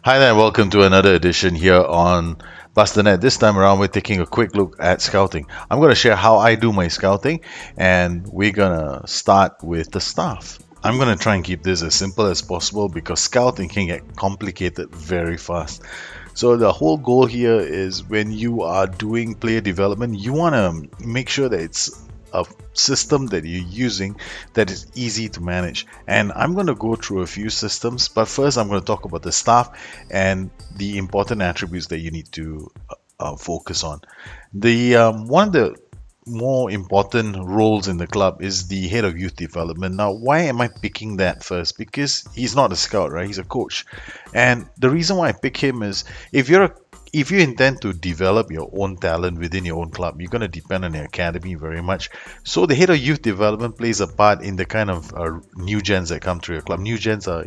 Hi there, welcome to another edition here on Bust the Net. This time around, we're taking a quick look at scouting. I'm going to share how I do my scouting, and we're going to start with the staff. I'm going to try and keep this as simple as possible because scouting can get complicated very fast. So, the whole goal here is when you are doing player development, you want to make sure that it's a system that you're using that is easy to manage. And I'm going to go through a few systems, but first I'm going to talk about the staff and the important attributes that you need to focus on. The One of the more important roles in the club is the head of youth development. Now, why am I picking that first? Because he's not a scout, right? He's a coach. And the reason why I pick him is if you intend to develop your own talent within your own club, you're going to depend on the academy very much. So the head of youth development plays a part in the kind of new gens that come through your club. New gens are,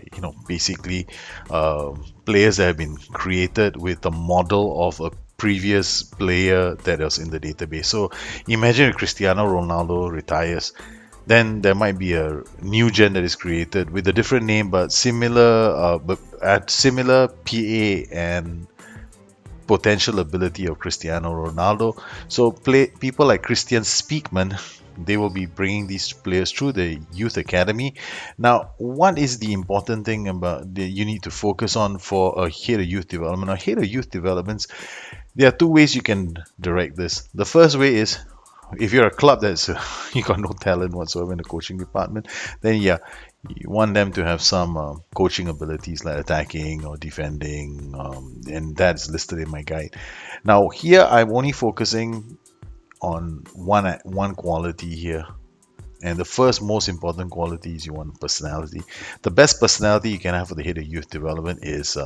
basically players that have been created with a model of a previous player that was in the database. So imagine if Cristiano Ronaldo retires, then there might be a new gen that is created with a different name but similar PA and potential ability of Cristiano Ronaldo. So people like Christian Speakman, they will be bringing these players through the youth academy. Now, what is the important thing about you need to focus on for a head of youth development? Or head of youth developments, there are two ways you can direct this. The first way is if you're a club that's you got no talent whatsoever in the coaching department, then yeah, you want them to have some coaching abilities like attacking or defending, and that's listed in my guide. Now here I'm only focusing on one quality here, and the first most important quality is you want personality. The best personality you can have for the head of youth development is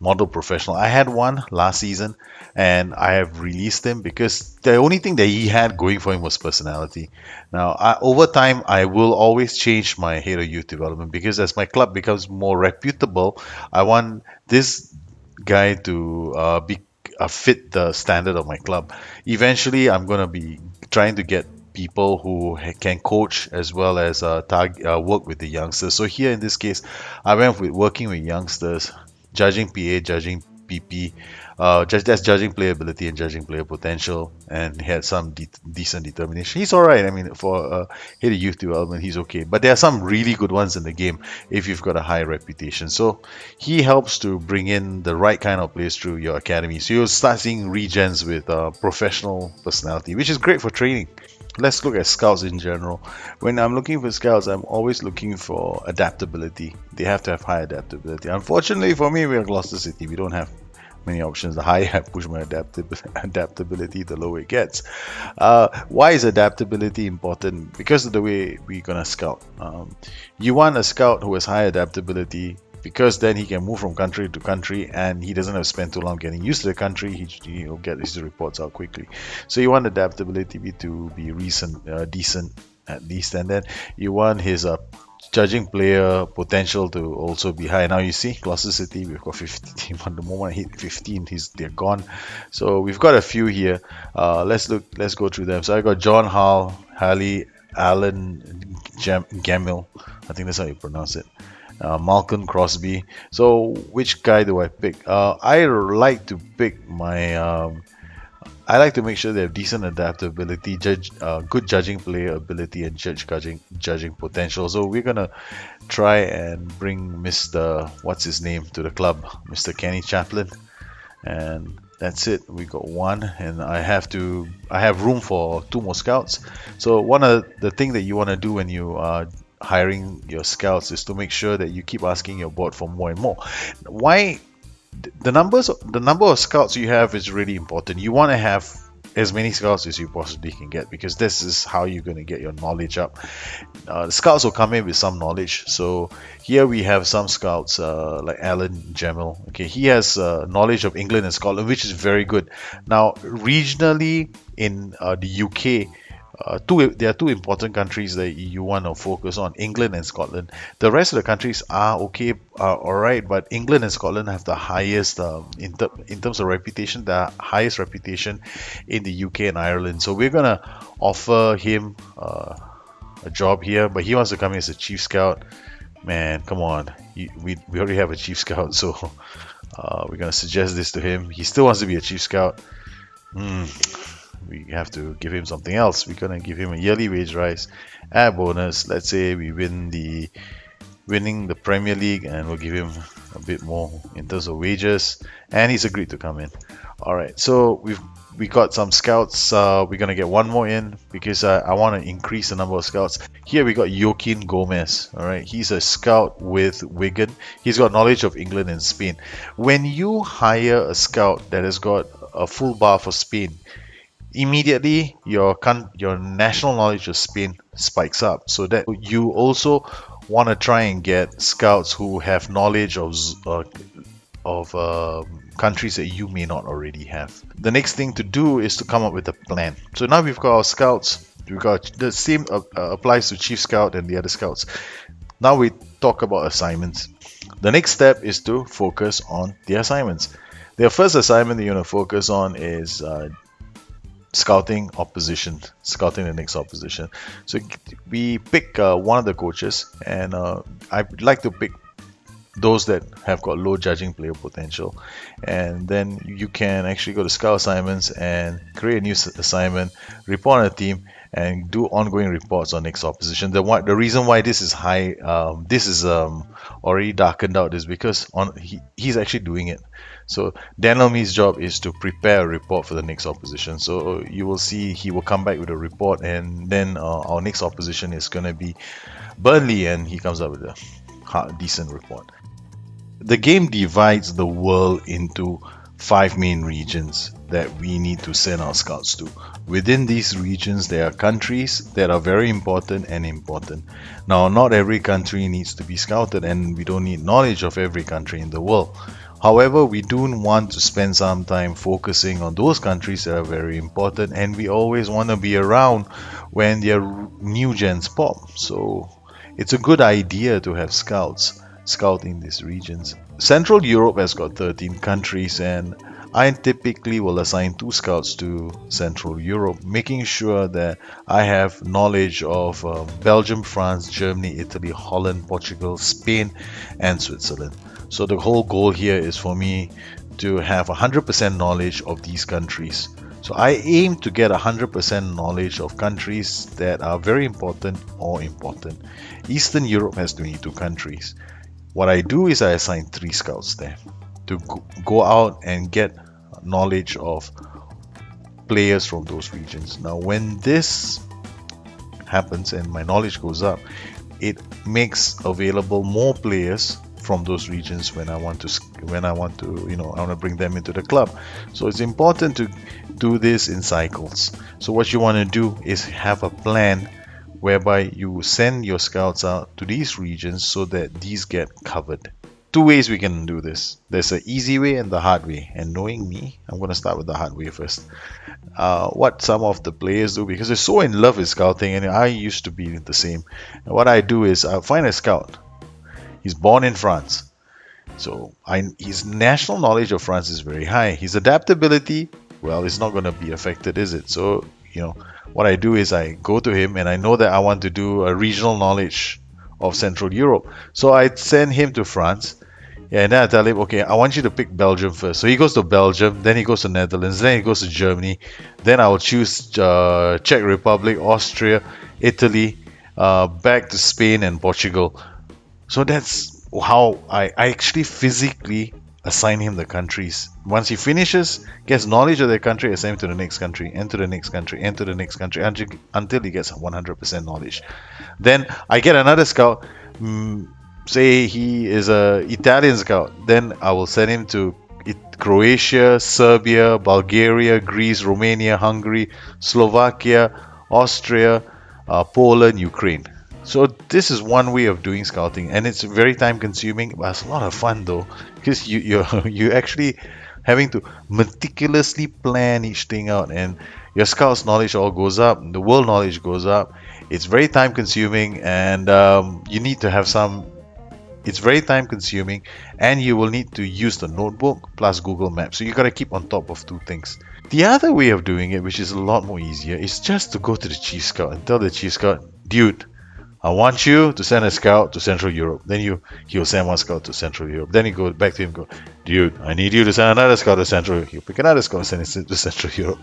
model professional. I had one last season and I have released him because the only thing that he had going for him was personality. Now, over time, I will always change my head of youth development because as my club becomes more reputable, I want this guy to be fit the standard of my club. Eventually, I'm going to be trying to get people who can coach as well as work with the youngsters. So here in this case, I went with working with youngsters, judging PA, judging PP, that's judging player ability and judging player potential, and he had some decent determination. He's all right. I mean, for head of youth development, he's okay. But there are some really good ones in the game if you've got a high reputation. So he helps to bring in the right kind of players through your academy. So you'll start seeing regens with professional personality, which is great for training. Let's look at scouts in general. When I'm looking for scouts, I'm always looking for adaptability. They have to have high adaptability. Unfortunately for me, we're Gloucester City. We don't have many options. The higher I push my adaptability, the lower it gets. Why is adaptability important? Because of the way we're going to scout. You want a scout who has high adaptability because then he can move from country to country and he doesn't have to spend too long getting used to the country. He'll get his reports out quickly. So you want adaptability to be decent at least, and then you want his judging player potential to also be high. Now you see Gloucester City, we've got 15. At the moment I hit 15, they're gone. So we've got a few here. Let's go through them. So I got John Halley, Alan Gamil. I think that's how you pronounce it. Malcolm Crosby. So which guy do I pick? I like to pick my. I like to make sure they have decent adaptability, good judging player ability, and judging potential. So we're gonna try and bring Mr. What's his name to the club, Mr. Kenny Chaplin, and that's it. We got one, and I have room for two more scouts. So one of the thing that you want to do when you are hiring your scouts is to make sure that you keep asking your board for more and more. Why? The number of scouts you have is really important. You want to have as many scouts as you possibly can get because this is how you're going to get your knowledge up. The scouts will come in with some knowledge. So here we have some scouts like Alan Jamil. Okay, he has knowledge of England and Scotland, which is very good. Now regionally in the UK, there are two important countries that you want to focus on: England and Scotland. The rest of the countries are okay, all right, but England and Scotland have the highest in terms of reputation, the highest reputation in the UK and Ireland. So we're gonna offer him a job here, but he wants to come in as a chief scout. Man, come on. We already have a chief scout, so we're gonna suggest this to him. He still wants to be a chief scout. Hmm, we have to give him something else. We're gonna give him a yearly wage rise, add bonus. Let's say we winning the Premier League, and we'll give him a bit more in terms of wages. And he's agreed to come in. All right, so we got some scouts. We're gonna get one more in because I want to increase the number of scouts. Here we got Jochen Gomez. All right, he's a scout with Wigan. He's got knowledge of England and Spain. When you hire a scout that has got a full bar for Spain, immediately your national knowledge of Spain spikes up. So that you also want to try and get scouts who have knowledge of countries that you may not already have. The next thing to do is to come up with a plan. So now we've got our scouts. We've got the same applies to chief scout and the other scouts. Now we talk about assignments. The next step is to focus on the assignments. The first assignment that you're going to focus on is scouting the next opposition. So we pick one of the coaches, and I'd like to pick those that have got low judging player potential, and then you can actually go to scout assignments and create a new assignment, report on a team, and do ongoing reports on next opposition. The reason why this is high, this is already darkened out, is because he's actually doing it. So Daniel Mee's job is to prepare a report for the next opposition. So you will see he will come back with a report, and then our next opposition is going to be Burnley, and he comes up with a decent report. The game divides the world into 5 main regions that we need to send our scouts to. Within these regions, there are countries that are very important and important. Now, not every country needs to be scouted, and we don't need knowledge of every country in the world. However, we do want to spend some time focusing on those countries that are very important, and we always want to be around when their new gens pop. So it's a good idea to have scouts scouting these regions. Central Europe has got 13 countries, and I typically will assign 2 scouts to Central Europe, making sure that I have knowledge of Belgium, France, Germany, Italy, Holland, Portugal, Spain, and Switzerland. So the whole goal here is for me to have 100% knowledge of these countries. So I aim to get 100% knowledge of countries that are very important or important. Eastern Europe has 22 countries. What I do is I assign 3 scouts there to go out and get knowledge of players from those regions. Now, when this happens and my knowledge goes up, it makes available more players from those regions when I want to I want to bring them into the club. So it's important to do this in cycles. So what you want to do is have a plan whereby you send your scouts out to these regions so that these get covered. 2 ways we can do this. There's an easy way and the hard way. And knowing me, I'm going to start with the hard way first. What some of the players do, because they're so in love with scouting, and I used to be the same. And what I do is I find a scout. He's born in France. So his national knowledge of France is very high. His adaptability, well, it's not going to be affected, is it? So, what I do is I go to him, and I know that I want to do a regional knowledge of Central Europe. So I send him to France. Yeah, and then I tell him, okay, I want you to pick Belgium first. So he goes to Belgium, then he goes to Netherlands, then he goes to Germany. Then I will choose Czech Republic, Austria, Italy, back to Spain and Portugal. So that's how I actually physically assign him the countries. Once he finishes, gets knowledge of the country, assign him to the next country, and to the next country, and to the next country, until he gets 100% knowledge. Then I get another scout, say he is a Italian scout, then I will send him to Croatia, Serbia, Bulgaria, Greece, Romania, Hungary, Slovakia, Austria, Poland, Ukraine. So this is one way of doing scouting, and it's very time consuming, but it's a lot of fun though, because you actually having to meticulously plan each thing out, and your scout's knowledge all goes up, the world knowledge goes up. It's very time consuming, and you need to have some. It's very time consuming, and you will need to use the notebook plus Google Maps. So you got to keep on top of 2 things. The other way of doing it, which is a lot more easier, is just to go to the chief scout and tell the chief scout, dude, I want you to send a scout to Central Europe. Then he'll send one scout to Central Europe. Then you go back to him, go, dude, I need you to send another scout to Central Europe. You pick another scout and send it to Central Europe.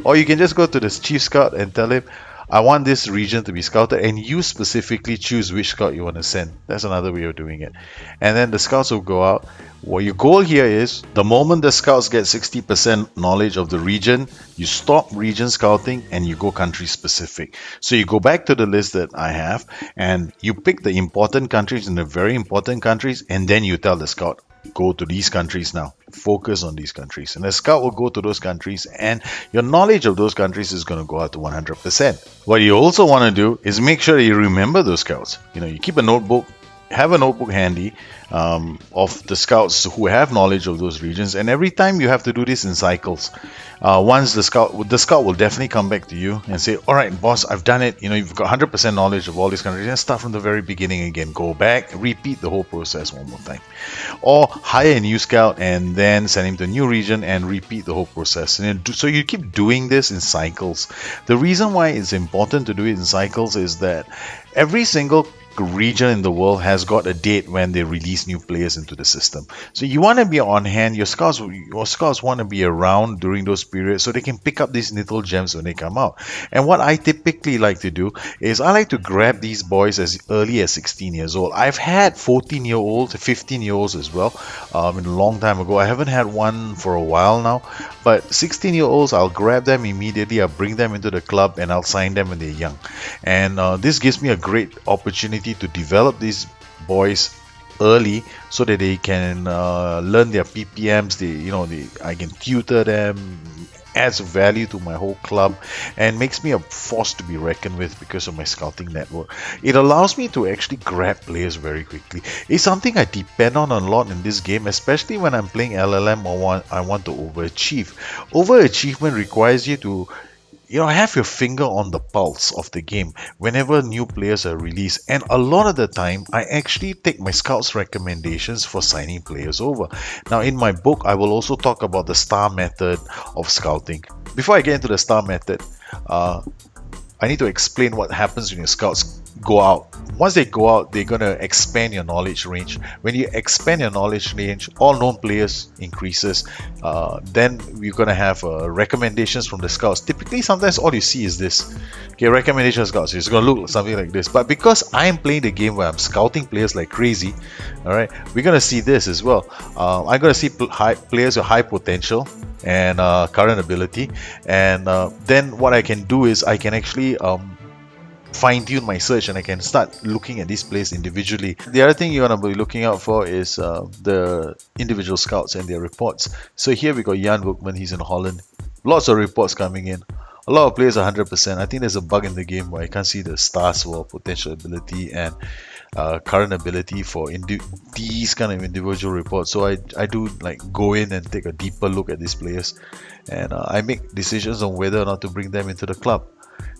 Or you can just go to the chief scout and tell him, I want this region to be scouted, and you specifically choose which scout you want to send. That's another way of doing it. And then the scouts will go out. What your goal here is, the moment the scouts get 60% knowledge of the region, you stop region scouting and you go country specific. So you go back to the list that I have and you pick the important countries and the very important countries, and then you tell the scout, go to these countries now. Focus on these countries. And the scout will go to those countries, and your knowledge of those countries is going to go out to 100%. What you also want to do is make sure you remember those scouts. You keep a notebook, have a notebook handy of the scouts who have knowledge of those regions, and every time you have to do this in cycles. Once the scout will definitely come back to you and say, all right, boss, I've done it. You've got 100% knowledge of all these countries, and start from the very beginning again. Go back, repeat the whole process one more time. Or hire a new scout and then send him to a new region and repeat the whole process. So you keep doing this in cycles. The reason why it's important to do it in cycles is that every single region in the world has got a date when they release new players into the system. So you want to be on hand. Your scouts want to be around during those periods so they can pick up these little gems when they come out. And what I typically like to do is I like to grab these boys as early as 16 years old. I've had 14-year-olds, 15-year-olds as well in a long time ago. I haven't had one for a while now, but 16-year-olds, I'll grab them immediately, I'll bring them into the club, and I'll sign them when they're young. And this gives me a great opportunity to develop these boys early so that they can learn their PPMs. I can tutor them, adds value to my whole club, and makes me a force to be reckoned with because of my scouting network. It allows me to actually grab players very quickly. It's something I depend on a lot in this game, especially when I'm playing LLM or I want to overachieve. Overachievement requires you to have your finger on the pulse of the game whenever new players are released. And a lot of the time, I actually take my scouts' recommendations for signing players over. Now, in my book, I will also talk about the star method of scouting. Before I get into the star method, I need to explain what happens when your scouts go out. Once they go out, they're going to expand your knowledge range. When you expand your knowledge range, all known players increases. Then we're going to have recommendations from the scouts. Typically, sometimes all you see is this. Okay, recommendation scouts. It's going to look something like this. But because I'm playing the game where I'm scouting players like crazy, all right, we're going to see this as well. I'm going to see players with high potential and current ability. And then what I can do is I can actually fine-tune my search, and I can start looking at these players individually. The other thing you want to be looking out for is the individual scouts and their reports. So here we got Jan Bookman, he's in Holland. Lots of reports coming in. A lot of players are 100%. I think there's a bug in the game where I can't see the stars for potential ability and current ability for these kind of individual reports. So I do go in and take a deeper look at these players, and I make decisions on whether or not to bring them into the club.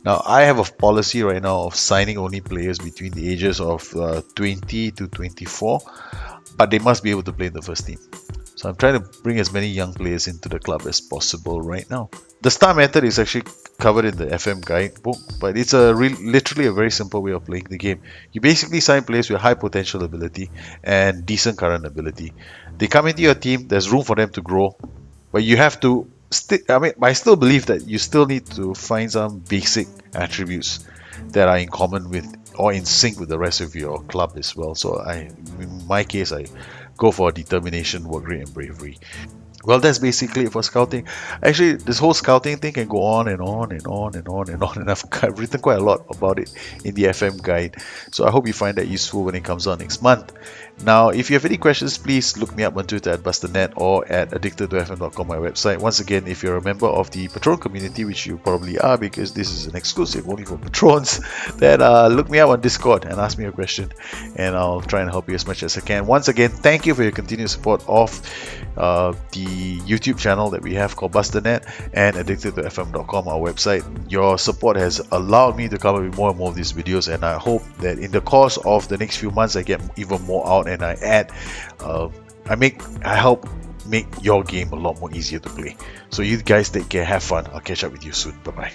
Now, I have a policy right now of signing only players between the ages of 20 to 24, but they must be able to play in the first team. So I'm trying to bring as many young players into the club as possible right now. The star method is actually covered in the FM guidebook, but it's literally a very simple way of playing the game. You basically sign players with high potential ability and decent current ability. They come into your team, there's room for them to grow, but you have to I still believe that you still need to find some basic attributes that are in common with or in sync with the rest of your club as well. So in my case, I go for determination, work rate, and bravery. Well, that's basically it for scouting. Actually, this whole scouting thing can go on and on and on and on and on, and I've written quite a lot about it in the FM guide. So I hope you find that useful when it comes out next month. Now, if you have any questions, please look me up on Twitter at BusterNet or at addictedtofm.com, my website. Once again, if you're a member of the Patron community, which you probably are because this is an exclusive only for patrons, then look me up on Discord and ask me a question, and I'll try and help you as much as I can. Once again, thank you for your continued support of the YouTube channel that we have called BusterNet and addictedtofm.com, our website. Your support has allowed me to come up with more and more of these videos, and I hope that in the course of the next few months I get even more out, and I help make your game a lot more easier to play. So you guys take care, have fun. I'll catch up with you soon. Bye bye.